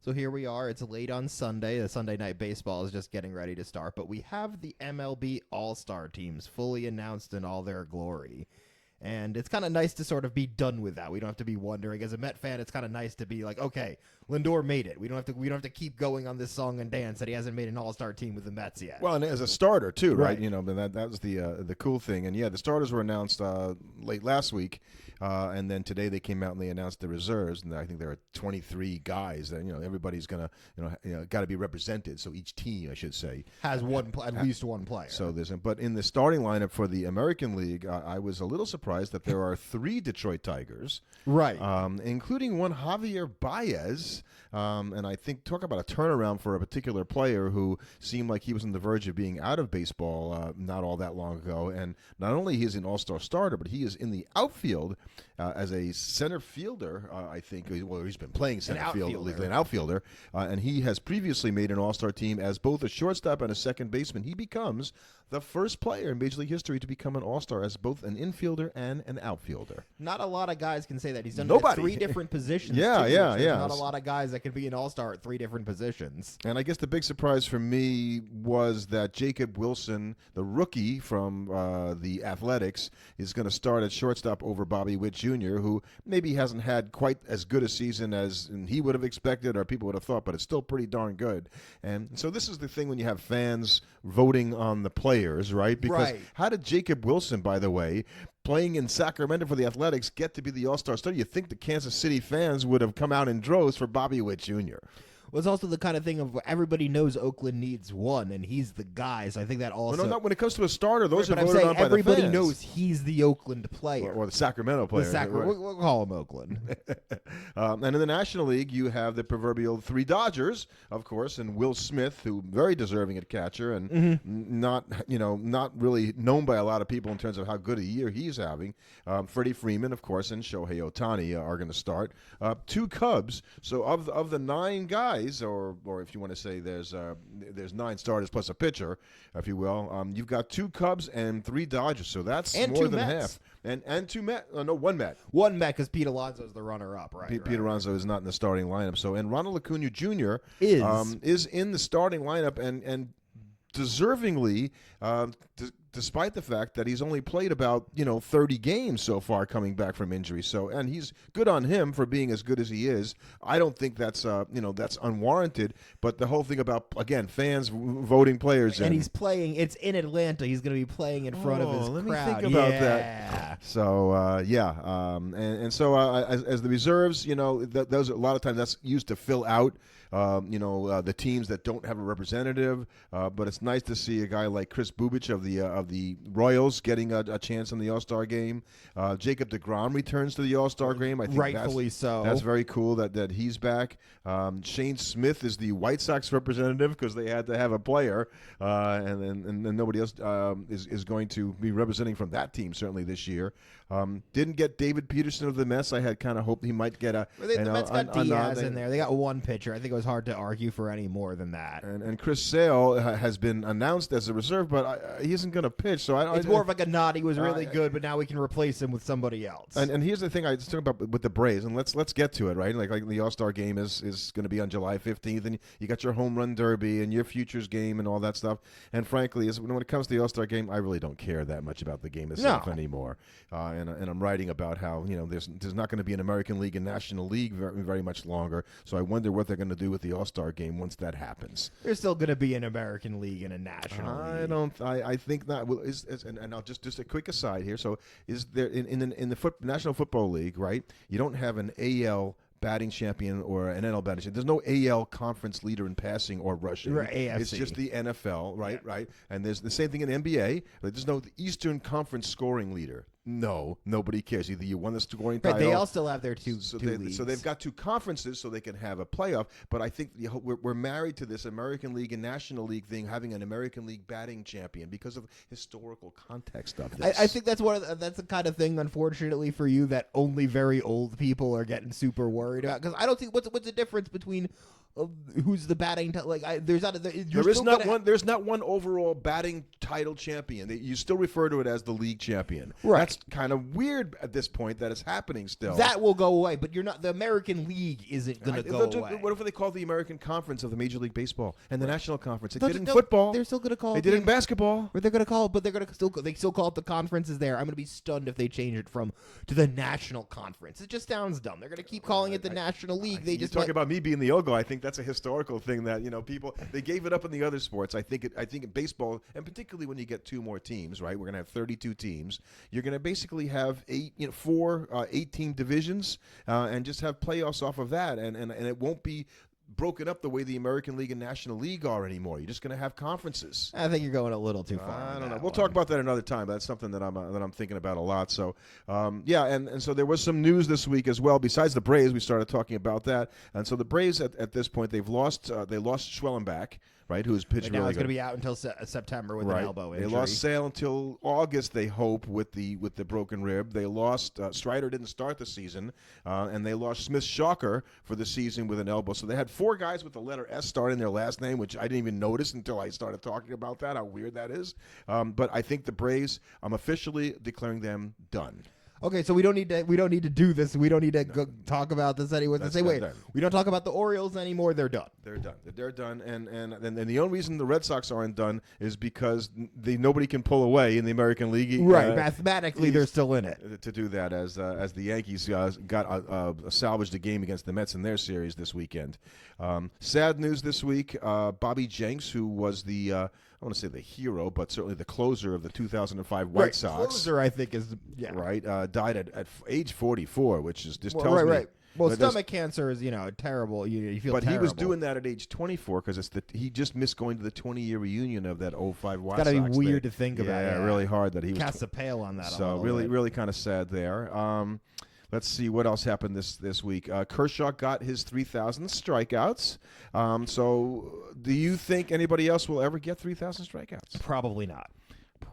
So here we are. It's late on Sunday. The Sunday Night Baseball is just getting ready to start, but we have the MLB All-Star teams fully announced in all their glory. And it's kind of nice to sort of be done with that. We don't have to be wondering. As a Met fan, it's kind of nice to be like, okay, Lindor made it. We don't have to keep going on this song and dance that he hasn't made an All-Star team with the Mets yet. Well, and as a starter too, right? Right. You know, that was the cool thing. And yeah, the starters were announced late last week, and then today they came out and they announced the reserves. And I think there are 23 guys that everybody's gonna got to be represented. So each team, I should say, has at least one player. So but in the starting lineup for the American League, I was a little surprised that there are 3 Detroit Tigers, right, including one Javier Baez. And I think talk about a turnaround for a particular player who seemed like he was on the verge of being out of baseball not all that long ago. And not only is he an all-star starter, but he is in the outfield as a center fielder, I think. Well, he's been playing center field, an outfielder. And he has previously made an all-star team as both a shortstop and a second baseman. He becomes the first player in Major League history to become an all-star as both an infielder and an outfielder. Not a lot of guys can say that. He's done Nobody. it at 3 different positions. Yeah. Not a lot of guys that can be an all-star at 3 different positions. And I guess the big surprise for me was that Jacob Wilson, the rookie from the Athletics, is going to start at shortstop over Bobby Witt Jr., who maybe hasn't had quite as good a season as he would have expected or people would have thought, but it's still pretty darn good. And so this is the thing when you have fans voting on the players, right? Because how did Jacob Wilson, by the way, playing in Sacramento for the Athletics, get to be the All-Star starter? You think the Kansas City fans would have come out in droves for Bobby Witt Jr. Well, it's also the kind of thing of everybody knows Oakland needs one, and he's the guy. So I think that also. No, when it comes to a starter, those are voted on by the fans. Everybody knows he's the Oakland player. Or the Sacramento player. We'll call him Oakland. And in the National League, you have the proverbial 3 Dodgers, of course, and Will Smith, who very deserving at catcher and not really known by a lot of people in terms of how good a year he's having. Freddie Freeman, of course, and Shohei Ohtani are going to start. 2 Cubs. So of the 9 guys, or if you want to say there's 9 starters plus a pitcher, if you will, you've got 2 Cubs and 3 Dodgers. So that's and more 2 than Mets. half. And 2 Mets. No, 1 Met. 1 Met because Pete Alonso's the runner-up, right? Pete Alonso is not in the starting lineup. So, and Ronald Acuna Jr. is in the starting lineup and deservingly, despite the fact that he's only played about 30 games so far coming back from injury. So, and he's good on him for being as good as he is. I don't think that's that's unwarranted. But the whole thing about, again, fans voting players, and he's playing. It's in Atlanta. He's going to be playing in front of his crowd. Let me think about that. So as the reserves, those a lot of times that's used to fill out the teams that don't have a representative. But it's nice to see a guy like Chris Bubich of the Royals getting a chance in the All-Star game. Jacob deGrom returns to the All-Star game. I think rightfully so. That's very cool that he's back. Shane Smith is the White Sox representative because they had to have a player, and nobody else is going to be representing from that team certainly this year. Didn't get David Peterson of the Mets. I had kind of hoped he might get a. The Mets got Diaz in there. They got 1 pitcher. I think it was hard to argue for any more than that. And Chris Sale has been announced as a reserve, but he isn't going to pitch. So it's more of like a nod. He was really good, but now we can replace him with somebody else. And here's the thing I was talking about with the Braves, and let's get to it, right? Like the All-Star game is going to be on July 15th, and you got your home run derby and your futures game and all that stuff. And frankly, when it comes to the All-Star game, I really don't care that much about the game itself anymore. And I'm writing about how there's not going to be an American League and National League very, very much longer. So I wonder what they're going to do with the All-Star game once that happens. There's still going to be an American League and a National League. I think not. Well, and I'll just a quick aside here. So is there in the National Football League, right? You don't have an AL batting champion or an NL batting champion. There's no AL conference leader in passing or rushing. Right, AFC. It's just the NFL, right? Yeah. Right. And there's the same thing in NBA. There's no Eastern Conference scoring leader. No, nobody cares. Either you won the scoring title. They all still have their two leagues. So they've got 2 conferences so they can have a playoff. But I think we're married to this American League and National League thing, having an American League batting champion because of historical context of this. I think that's that's the kind of thing, unfortunately for you, that only very old people are getting super worried about. Because I don't think what's the difference between who's the batting there's not one overall batting title champion. You still refer to it as the league champion. Right. that's kind of weird at this point that it's happening still. That will go away, but you're not. The American League isn't going to go away. What if they call it the American Conference of the Major League Baseball and the National Conference? They did it in No, football. They're still going to call They it. did it in basketball. They're going to call it, but they're going to still call it the conference is there. I'm going to be stunned if they change it to the National Conference. It just sounds dumb. They're going to keep calling it the National League. They just talk about me being the old guy. I think that's a historical thing that people they gave it up in the other sports. I think in baseball, and particularly when you get 2 more teams, right? We're going to have 32 teams. You're going to basically have 4 8-team divisions and just have playoffs off of that, and it won't be broken up the way the American League and National League are anymore. You're just going to have conferences. I think you're going a little too far. I don't know. We'll talk about that another time. But that's something that I'm thinking about a lot. So, and so there was some news this week as well. Besides the Braves, we started talking about that. And so the Braves at this point they lost Schwellenbach, right, who's pitched really good. Now he's going to be out until September with an elbow injury. They lost Sale until August, they hope, with the broken rib. They lost Strider didn't start the season, and they lost Smith-Shocker for the season with an elbow. So they had 4 guys with the letter S starting their last name, which I didn't even notice until I started talking about that, how weird that is. But I think the Braves, I'm officially declaring them done. Okay, so we don't need to do this. We don't need to go talk about this anymore. We don't talk about the Orioles anymore. They're done. They're done. And the only reason the Red Sox aren't done is because nobody can pull away in the American League. Right, mathematically they're still in it. To do that as the Yankees got salvaged a game against the Mets in their series this weekend. Sad news this week. Bobby Jenks, who was I want to say the hero, but certainly the closer of the 2005 White Sox. Closer, I think, is right. Died at age 44, which is just tells me. Right. Well, stomach cancer is terrible. You feel. But terrible. He was doing that at age 24 because he just missed going to the 20-year reunion of that 05 White Sox. It's got to be weird to think about. Yeah, really hard that he was. Cast a pale on that. So really kind of sad there. Let's see what else happened this week. Kershaw got his 3,000 strikeouts. So do you think anybody else will ever get 3,000 strikeouts? Probably not.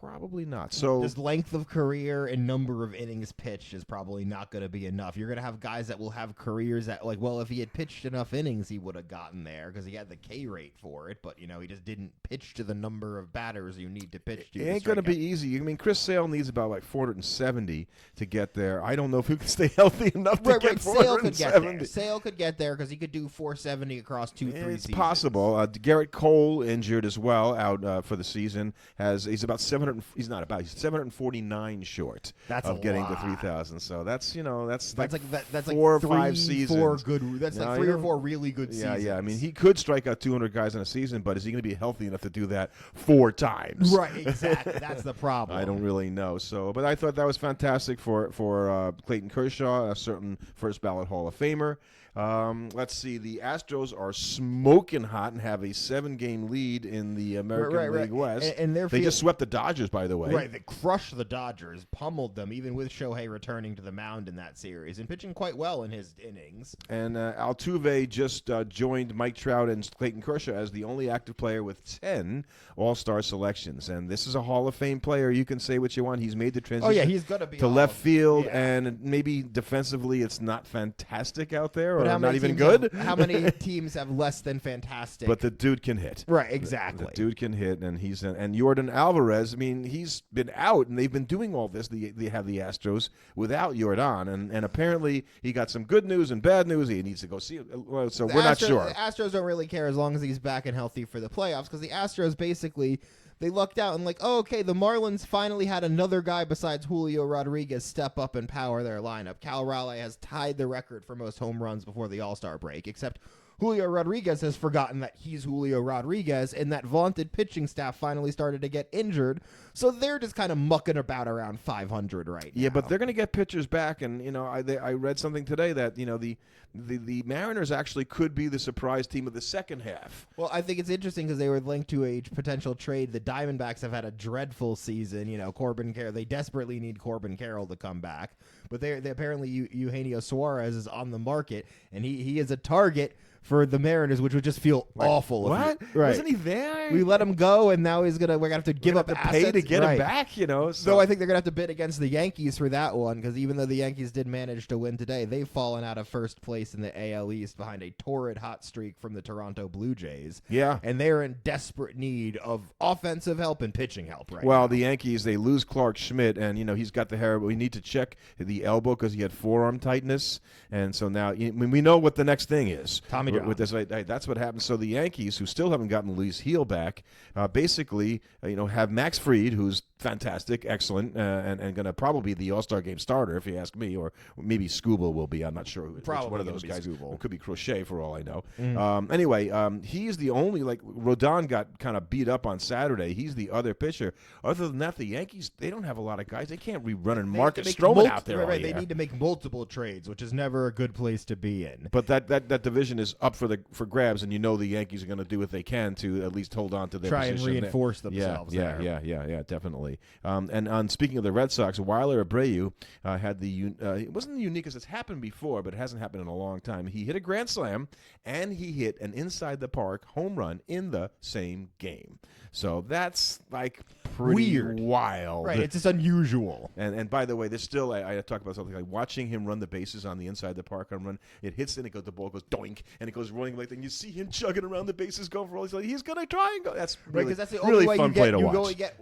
Probably not. So his length of career and number of innings pitched is probably not going to be enough. You're going to have guys that will have careers that, if he had pitched enough innings, he would have gotten there because he had the K rate for it. But, he just didn't pitch to the number of batters you need to pitch to. It ain't going to be easy. I mean, Chris Sale needs about 470 to get there. I don't know if he can stay healthy enough to get 470. Sale could get there because he could do 470 across 2-3 seasons. It's possible. Garrett Cole injured as well, out for the season. He's about 749 short of getting to 3,000. So that's like 4 or 5 seasons. That's like 3 or 4 really good seasons. Yeah. I mean, he could strike out 200 guys in a season, but is he going to be healthy enough to do that 4 times? Right, exactly. That's the problem. I don't really know. So, but I thought that was fantastic for Clayton Kershaw, a certain first ballot Hall of Famer. Let's see. The Astros are smoking hot and have a 7-game lead in the American League West. And they just swept the Dodgers, by the way. Right, they crushed the Dodgers, pummeled them, even with Shohei returning to the mound in that series and pitching quite well in his innings. And Altuve just joined Mike Trout and Clayton Kershaw as the only active player with 10 All-Star selections. And this is a Hall of Fame player. You can say what you want. He's made the transition he's gonna be to left field, and maybe defensively it's not fantastic out there. Or not even good. How many teams have less than fantastic? But the dude can hit. Right, exactly. The dude can hit, and and Yordan Alvarez. I mean, he's been out, and they've been doing all this. They have the Astros without Yordan, and apparently he got some good news and bad news. He needs to go see. So we're not sure. The Astros don't really care as long as he's back and healthy for the playoffs, because the Astros basically. They lucked out and the Marlins finally had another guy besides Julio Rodriguez step up and power their lineup. Cal Raleigh has tied the record for most home runs before the All-Star break, except Julio Rodriguez has forgotten that he's Julio Rodriguez, and that vaunted pitching staff finally started to get injured, so they're just kind of mucking about around 500 right now. Yeah, but they're going to get pitchers back, and I read something today that the Mariners actually could be the surprise team of the second half. Well, I think it's interesting because they were linked to a potential trade. The Diamondbacks have had a dreadful season. Corbin Carroll. They desperately need Corbin Carroll to come back, but they apparently Eugenio Suarez is on the market, and he is a target for the Mariners, which would just feel awful. What? Right. Wasn't he there? We let him go, and now we're gonna have to give up assets. Pay to get him Right. back, you know. So I think they're gonna have to bid against the Yankees for that one, because even though the Yankees did manage to win today, they've fallen out of first place in the AL East behind a torrid hot streak from the Toronto Blue Jays. Yeah. And they're in desperate need of offensive help and pitching help right Well, now. the Yankees, they lose Clark Schmidt, and, you know, he's got the hair. We need to check the elbow because he had forearm tightness. And so now we know what the next thing is. Tommy John. With this, that's what happened. So the Yankees, who still haven't gotten Luis Heel back, basically, have Max Fried, who's fantastic, excellent, and going to probably be the All-Star Game starter, if you ask me, or maybe Scuba will be. I'm not sure which one of those guys. It could be Crochet, for all I know. Anyway, he's the only, Rodon got kind of beat up on Saturday. He's the other pitcher. Other than that, the Yankees, they don't have a lot of guys. They can't be running Marcus Stroman out there. Right, they need to make multiple trades, which is never a good place to be in. But that division is up for grabs, and the Yankees are going to do what they can to at least hold on to their try position and reinforce themselves. Yeah, definitely. And on speaking of the Red Sox, Wilyer Abreu had it wasn't the uniquest. It's happened before, but it hasn't happened in a long time. He hit a grand slam, and he hit an inside the park home run in the same game. So that's pretty wild. Right, it's just unusual. And by the way, there's still I talk about something like watching him run the bases on the inside the park home run. It hits and the ball goes doink, and it goes rolling like that. And you see him chugging around the bases, going for all. He's gonna try and go. That's really, because that's the really only way fun play to watch. You get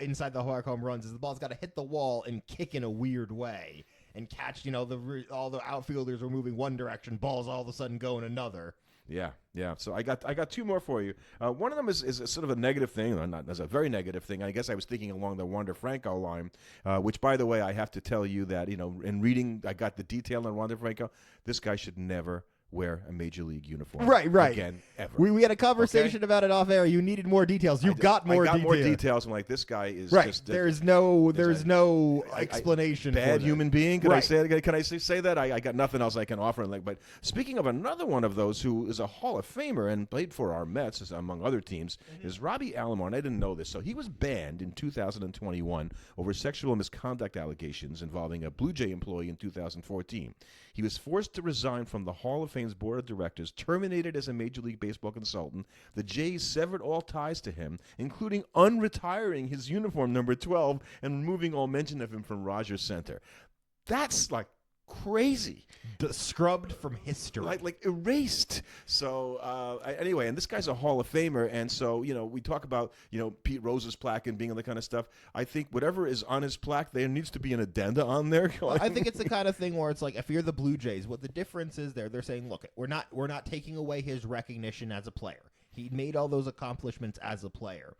inside the park home runs is the ball's got to hit the wall and kick in a weird way and catch. All the outfielders are moving one direction, balls all of a sudden go in another. Yeah. So I got two more for you. One of them is sort of a negative thing, or not as a very negative thing. I guess I was thinking along the Wander Franco line, which, by the way, I have to tell you that in reading, I got the detail on Wander Franco. This guy should never wear a major league uniform. Right. Again, ever. We had a conversation about it off air. You needed more details. I got more details. I'm like, this guy is right. just There's no explanation. Bad for human being. Can right. I say it? Can I say that? I got nothing else I can offer. But speaking of another one of those who is a Hall of Famer and played for our Mets, among other teams, is Robbie Alomar. And I didn't know this. So he was banned in 2021 over sexual misconduct allegations involving a Blue Jay employee in 2014. He was forced to resign from the Hall of Fame's board of directors, terminated as a Major League Baseball consultant. The Jays severed all ties to him, including unretiring his uniform number 12 and removing all mention of him from Rogers Center. That's crazy. Scrubbed from history. Like erased. So anyway, and this guy's a Hall of Famer, and so we talk about Pete Rose's plaque and being on the kind of stuff. I think whatever is on his plaque, there needs to be an addenda on there. Well, I think it's the kind of thing where it's like, if you're the Blue Jays, what the difference is they're saying, look, we're not taking away his recognition as a player. He made all those accomplishments as a player,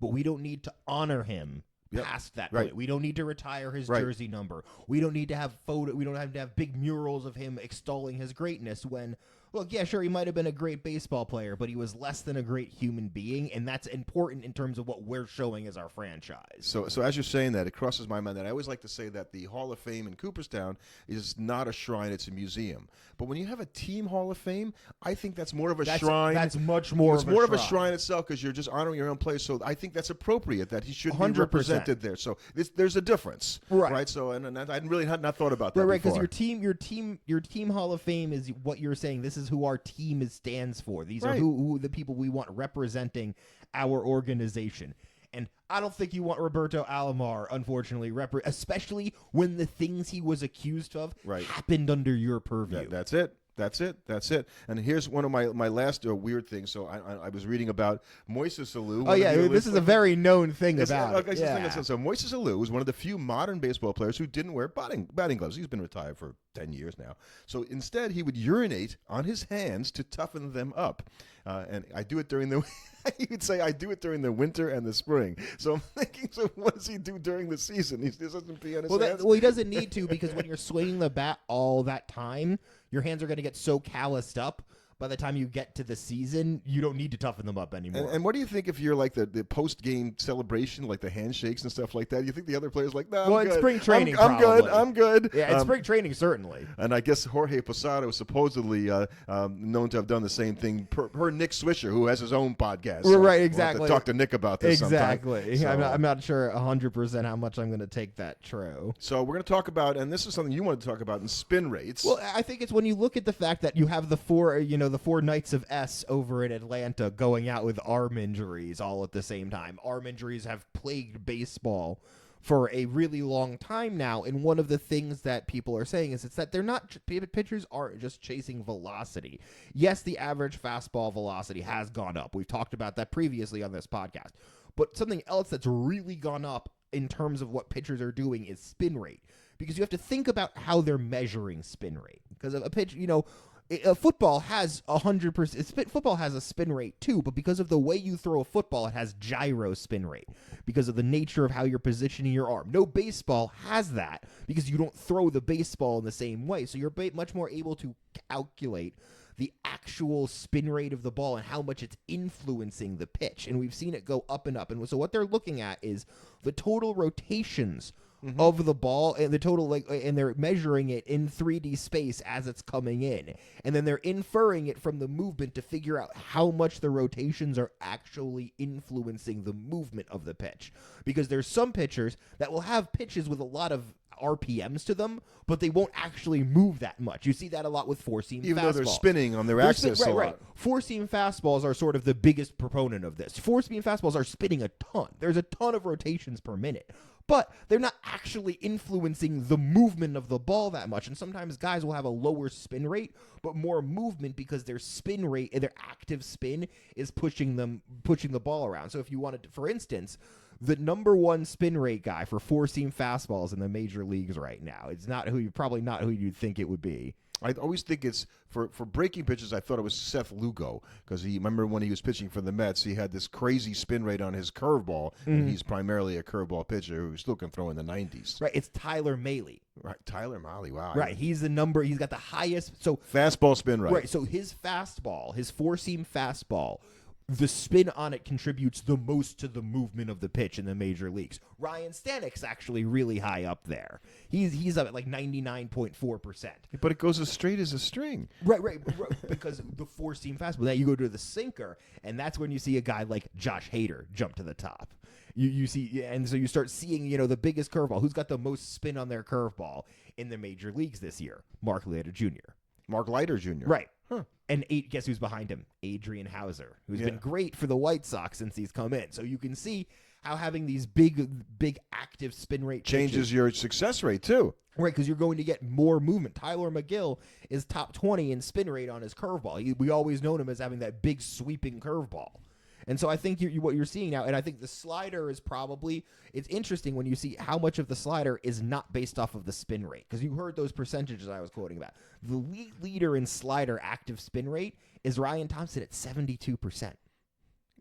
but we don't need to honor him past that point. We don't need to retire his jersey number. We don't need to have we don't have to have big murals of him extolling his greatness when, look, yeah, sure, he might have been a great baseball player, but he was less than a great human being, and that's important in terms of what we're showing as our franchise. So as you're saying that, it crosses my mind that I always like to say that the Hall of Fame in Cooperstown is not a shrine, it's a museum. But when you have a team Hall of Fame, I think that's more of a shrine. That's much more of a shrine itself, because you're just honoring your own place. So I think that's appropriate that he should 100%. be represented there. So there's a difference. Right. So and I really had not thought about that right, before. Because your team Hall of Fame is what you're saying. This is who our team stands for. These are who the people we want representing our organization. And I don't think you want Roberto Alomar, unfortunately, especially when the things he was accused of happened under your purview. That's it. And here's one of my last weird things. So I was reading about Moises Alou. Oh, yeah, this is a very known thing about it. So Moises Alou was one of the few modern baseball players who didn't wear batting gloves. He's been retired for 10 years now. So instead, he would urinate on his hands to toughen them up. And I do it during the... He would say, I do it during the winter and the spring. So I'm thinking, so what does he do during the season? He doesn't pee on his hands? Well, he doesn't need to, because when you're swinging the bat all that time, your hands are going to get so calloused up. By the time you get to the season, you don't need to toughen them up anymore. And what do you think if you're like the post-game celebration, like the handshakes and stuff like that? You think the other players like, no, I'm good. Spring training, I'm good. Yeah, it's spring training, certainly. And I guess Jorge Posada was supposedly known to have done the same thing per Nick Swisher, who has his own podcast. So right, exactly. We'll have to talk to Nick about this exactly. sometime. I'm not sure 100% how much I'm going to take that true. So we're going to talk about, and this is something you want to talk about, in spin rates. Well, I think it's when you look at the fact that you have the four, the four Knights of S over in Atlanta going out with arm injuries all at the same time. Arm injuries have plagued baseball for a really long time now, and one of the things that people are saying is it's that they're not pitchers aren't just chasing velocity. Yes, the average fastball velocity has gone up. We've talked about that previously on this podcast. But something else that's really gone up in terms of what pitchers are doing is spin rate, because you have to think about how they're measuring spin rate. Because a pitch, football has 100%. Football has a spin rate too, but because of the way you throw a football, it has gyro spin rate because of the nature of how you're positioning your arm. No baseball has that because you don't throw the baseball in the same way. So you're much more able to calculate the actual spin rate of the ball and how much it's influencing the pitch. And we've seen it go up and up. And so what they're looking at is the total rotations of the ball and the total, and they're measuring it in 3D space as it's coming in. And then they're inferring it from the movement to figure out how much the rotations are actually influencing the movement of the pitch. Because there's some pitchers that will have pitches with a lot of RPMs to them, but they won't actually move that much. You see that a lot with four-seam fastballs. Even though they're spinning on their axis a lot. Right. Four-seam fastballs are sort of the biggest proponent of this. Four-seam fastballs are spinning a ton. There's a ton of rotations per minute, but they're not actually influencing the movement of the ball that much. And sometimes guys will have a lower spin rate, but more movement because their spin rate, their active spin is pushing the ball around. So if you wanted to, for instance, the number one spin rate guy for four-seam fastballs in the major leagues right now, it's probably not who you'd think it would be. I always think it's for breaking pitches. I thought it was Seth Lugo, because remember when he was pitching for the Mets, he had this crazy spin rate on his curveball, and he's primarily a curveball pitcher who still can throw in the 90s. Right, it's Tyler Mahle. Right, Tyler Mahle. Wow. Right, he's got the highest. So fastball spin rate. Right, so his fastball, his four-seam fastball, the spin on it contributes the most to the movement of the pitch in the major leagues. Ryan Stanek's actually really high up there. He's up at like 99.4%. But it goes as straight as a string. Right, because the four-seam fastball. Now you go to the sinker, and that's when you see a guy like Josh Hader jump to the top. You see, and so you start seeing, the biggest curveball. Who's got the most spin on their curveball in the major leagues this year? Mark Leiter Jr. Mark Leiter Jr. Right. Huh. And guess who's behind him? Adrian Hauser, who's been great for the White Sox since he's come in. So you can see how having these big active spin rate changes your success rate too. Right, because you're going to get more movement. Tyler McGill is top 20 in spin rate on his curveball. We always known him as having that big sweeping curveball. And so I think what you're seeing now, and I think the slider is it's interesting when you see how much of the slider is not based off of the spin rate. Because you heard those percentages I was quoting about. The league leader in slider active spin rate is Ryan Thompson at 72%.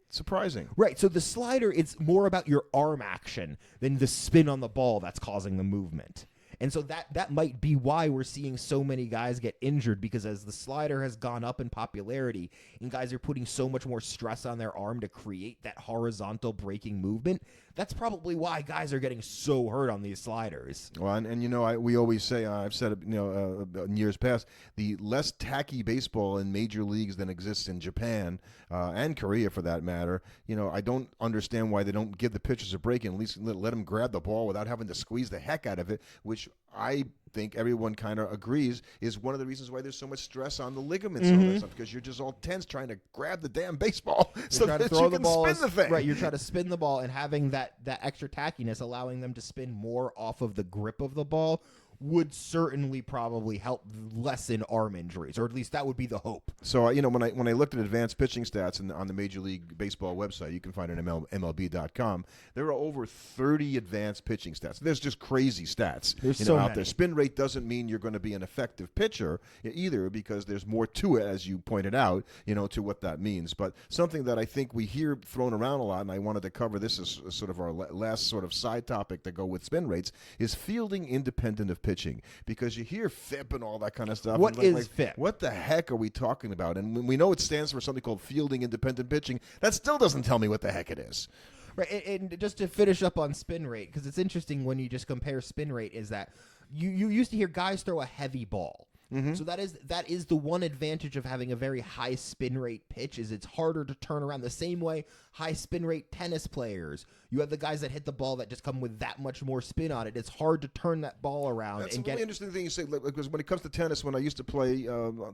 Surprising. Right, so the slider, it's more about your arm action than the spin on the ball that's causing the movement. And so that might be why we're seeing so many guys get injured, because as the slider has gone up in popularity and guys are putting so much more stress on their arm to create that horizontal breaking movement, that's probably why guys are getting so hurt on these sliders. Well, and we always say, I've said it, in years past, the less tacky baseball in major leagues than exists in Japan and Korea for that matter. I don't understand why they don't give the pitchers a break and at least let them grab the ball without having to squeeze the heck out of it, which I think everyone kind of agrees is one of the reasons why there's so much stress on the ligaments and all that stuff, because you're just all tense trying to grab the damn baseball so that you can spin the thing. Right, you're trying to spin the ball, and having that extra tackiness, allowing them to spin more off of the grip of the ball, would certainly probably help lessen arm injuries, or at least that would be the hope. So, when I looked at advanced pitching stats on the Major League Baseball website, you can find it at MLB.com, there are over 30 advanced pitching stats. There's just crazy stats out there. Spin rate doesn't mean you're going to be an effective pitcher either, because there's more to it, as you pointed out, to what that means. But something that I think we hear thrown around a lot, and I wanted to cover this as sort of our last sort of side topic to go with spin rates, is fielding independent of pitching, because you hear FIP and all that kind of stuff. What is FIP? What the heck are we talking about? And we know it stands for something called fielding independent pitching. That still doesn't tell me what the heck it is. Right, and just to finish up on spin rate, because it's interesting when you just compare spin rate, is that you used to hear guys throw a heavy ball. Mm-hmm. So that is the one advantage of having a very high spin rate pitch, is it's harder to turn around. The same way high spin rate tennis players. You have the guys that hit the ball that just come with that much more spin on it. It's hard to turn that ball around. That's and a really interesting thing you say, because when it comes to tennis, when I used to play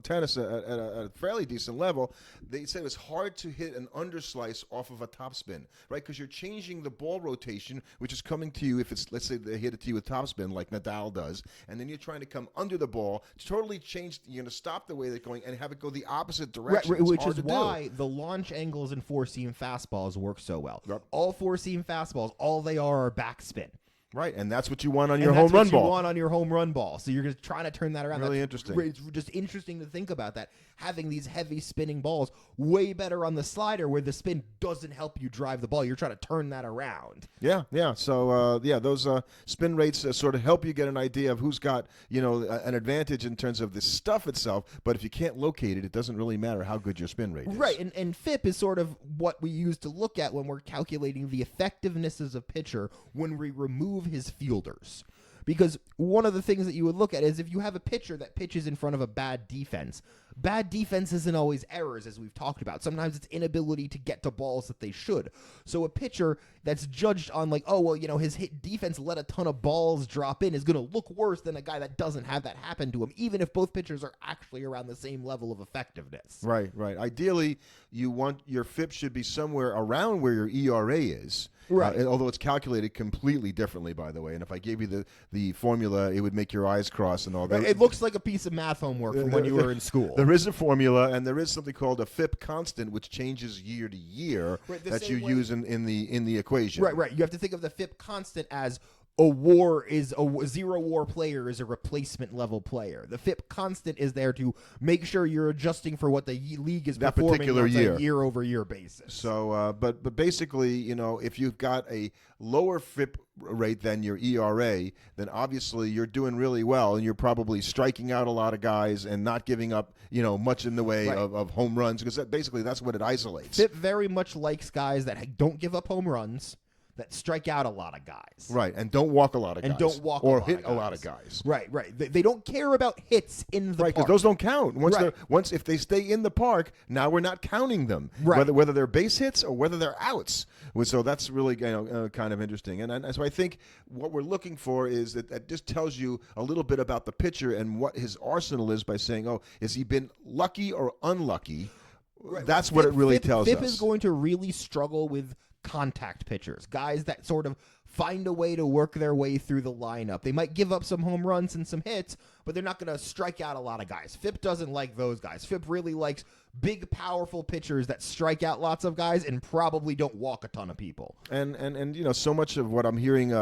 tennis at a fairly decent level, they said it was hard to hit an underslice off of a topspin, right? Because you're changing the ball rotation, which is coming to you if it's, let's say they hit it to you with topspin like Nadal does, and then you're trying to come under the ball, totally change, you're going to stop the way they're going and have it go the opposite direction. Right, which is why the launch angles in four-seam fastballs work so well. Yep. All four-seam fastballs, all they are backspin. Right, and that's what you want on your home run ball. That's what you want on your home run ball. So you're just trying to turn that around. Really interesting. It's just interesting to think about that. Having these heavy spinning balls, way better on the slider where the spin doesn't help you drive the ball. You're trying to turn that around. Yeah. So, those spin rates sort of help you get an idea of who's got, an advantage in terms of the stuff itself. But if you can't locate it, it doesn't really matter how good your spin rate is. Right, and FIP is sort of what we use to look at when we're calculating the effectiveness as a pitcher when we remove his fielders. Because one of the things that you would look at is if you have a pitcher that pitches in front of a bad defense isn't always errors, as we've talked about. Sometimes it's inability to get to balls that they should. So a pitcher that's judged on his hit defense let a ton of balls drop in is going to look worse than a guy that doesn't have that happen to him, even if both pitchers are actually around the same level of effectiveness. Right. Ideally, you want your FIP should be somewhere around where your ERA is. Right. Although it's calculated completely differently, by the way. And if I gave you the formula, it would make your eyes cross and all that. It looks like a piece of math homework from when you were in school. There is a formula, and there is something called a FIP constant, which changes year to year that you use in the equation. Right. You have to think of the FIP constant as a zero WAR player is a replacement level player. The FIP constant is there to make sure you're adjusting for what the league is that performing particular on year. a year-over-year basis. So, but basically, if you've got a lower FIP rate than your ERA, then obviously you're doing really well, and you're probably striking out a lot of guys and not giving up, much in the way of home runs, because basically that's what it isolates. FIP very much likes guys that don't give up home runs, that strike out a lot of guys. Right, and don't walk a lot of guys. And don't walk or hit a lot of guys. Right. They don't care about hits in the park. Right, because those don't count. Once if they stay in the park, now we're not counting them. Right. Whether they're base hits or whether they're outs. So that's really kind of interesting. And so I think what we're looking for is that just tells you a little bit about the pitcher and what his arsenal is by saying, has he been lucky or unlucky? Right. That's what it really tells us. FIP is going to really struggle with contact pitchers, guys that sort of find a way to work their way through the lineup. They might give up some home runs and some hits, but they're not going to strike out a lot of guys. FIP doesn't like those guys. FIP really likes big, powerful pitchers that strike out lots of guys and probably don't walk a ton of people. And so much of what I'm hearing,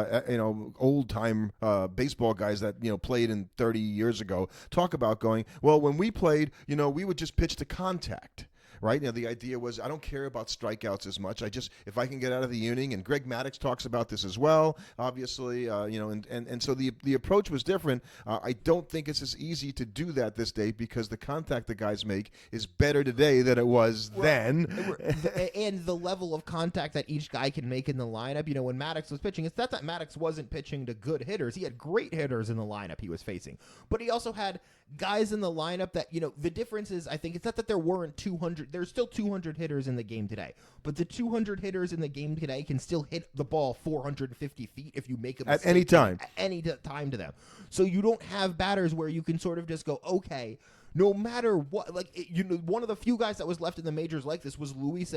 old time baseball guys that played in 30 years ago talk about going, well, when we played, we would just pitch to contact. Right? The idea was I don't care about strikeouts as much. If I can get out of the inning, and Greg Maddux talks about this as well, obviously, and so the approach was different. I don't think it's as easy to do that this day because the contact the guys make is better today than it was then. And the level of contact that each guy can make in the lineup, when Maddux was pitching, it's not that Maddux wasn't pitching to good hitters. He had great hitters in the lineup he was facing. But he also had guys in the lineup that, the difference is, I think, it's not that there weren't 200. There's still 200 hitters in the game today. But the 200 hitters in the game today can still hit the ball 450 feet if you make a mistake. At any time. At any time to them. So you don't have batters where you can sort of just go, okay, no matter what, one of the few guys that was left in the majors like this was Luis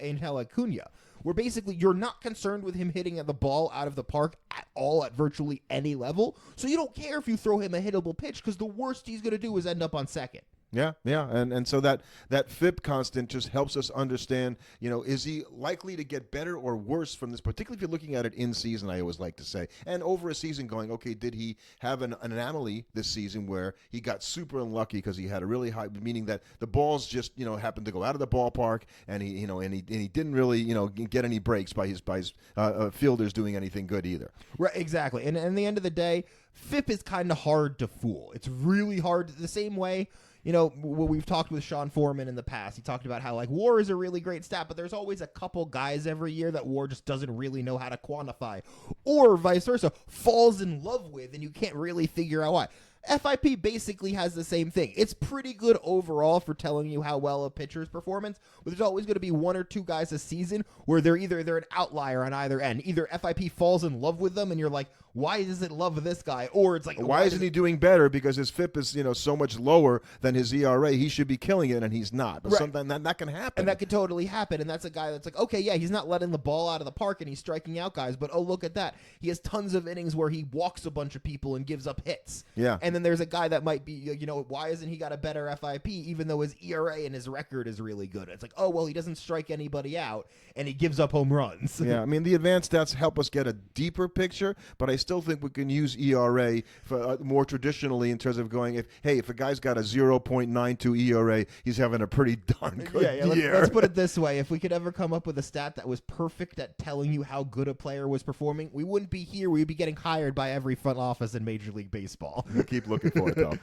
Angel Acuna, where basically you're not concerned with him hitting the ball out of the park at all at virtually any level. So you don't care if you throw him a hittable pitch because the worst he's going to do is end up on second. Yeah, and so that FIP constant just helps us understand, is he likely to get better or worse from this, particularly if you're looking at it in season, I always like to say, and over a season going, okay, did he have an anomaly this season where he got super unlucky because he had a really high, meaning that the balls just, happened to go out of the ballpark and he didn't really, get any breaks by his fielders doing anything good either. Right, exactly. And at the end of the day, FIP is kind of hard to fool. It's really hard the same way. We've talked with Sean Foreman in the past. He talked about how WAR is a really great stat, but there's always a couple guys every year that WAR just doesn't really know how to quantify, or vice versa, falls in love with, and you can't really figure out why. FIP basically has the same thing. It's pretty good overall for telling you how well a pitcher's performance, but there's always going to be one or two guys a season where they're an outlier on either end. Either FIP falls in love with them and you're like, why does it love this guy? Or it's like, why isn't he doing better? Because his FIP is, so much lower than his ERA. He should be killing it, and he's not. But sometimes that can happen. And that could totally happen. And that's a guy that's like, okay, yeah, he's not letting the ball out of the park and he's striking out guys, but oh, look at that. He has tons of innings where he walks a bunch of people and gives up hits. Yeah. And then there's a guy that might be, why isn't he got a better FIP even though his ERA and his record is really good? It's like, oh, well, he doesn't strike anybody out and he gives up home runs. Yeah, I mean, the advanced stats help us get a deeper picture, but I still think we can use ERA for, more traditionally in terms of going, if a guy's got a 0.92 ERA, he's having a pretty darn good year. Let's put it this way. If we could ever come up with a stat that was perfect at telling you how good a player was performing, we wouldn't be here. We'd be getting hired by every front office in Major League Baseball. Keep looking for it, though.